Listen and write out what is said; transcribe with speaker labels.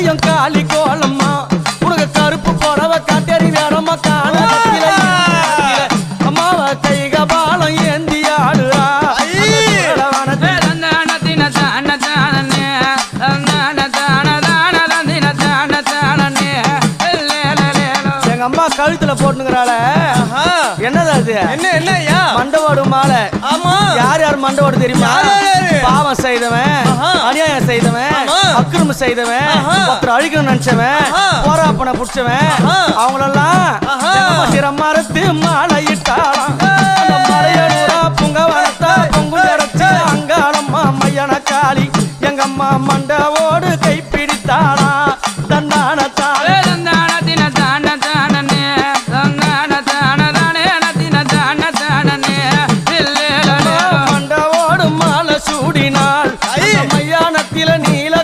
Speaker 1: மலையும் காளி கோலம்மா உனக்கு கருப்பு புடவை காட்டேரி வேறம்மா காண அம்மாவ கைக பாலம் ஏந்தி ஆடுறா எங்க அம்மா கழுத்துல போட்டுங்கிறாள என்னது அது என்ன என்ன மண்டவோடு மாலை ஆமா யார் யார் மண்டவோடு தெரியுமா பாவம் செய்தவன் அநியாயம் செய்தவன் அக்கிரமம் செய்தவன் ஒருத்தர் அழிக்கணும்னு நினைச்சவன் போராப்பனை புடிச்சவன் அவங்களெல்லாம் சிரமரத்து மாலை இட்டாளாம் அந்த மலையனூரா புங்கவனத்தா பொங்குடரச்சு அங்காளம்மா மையன காளி எங்க அம்மா மண்டவோடு கைப்பிடித்தாளா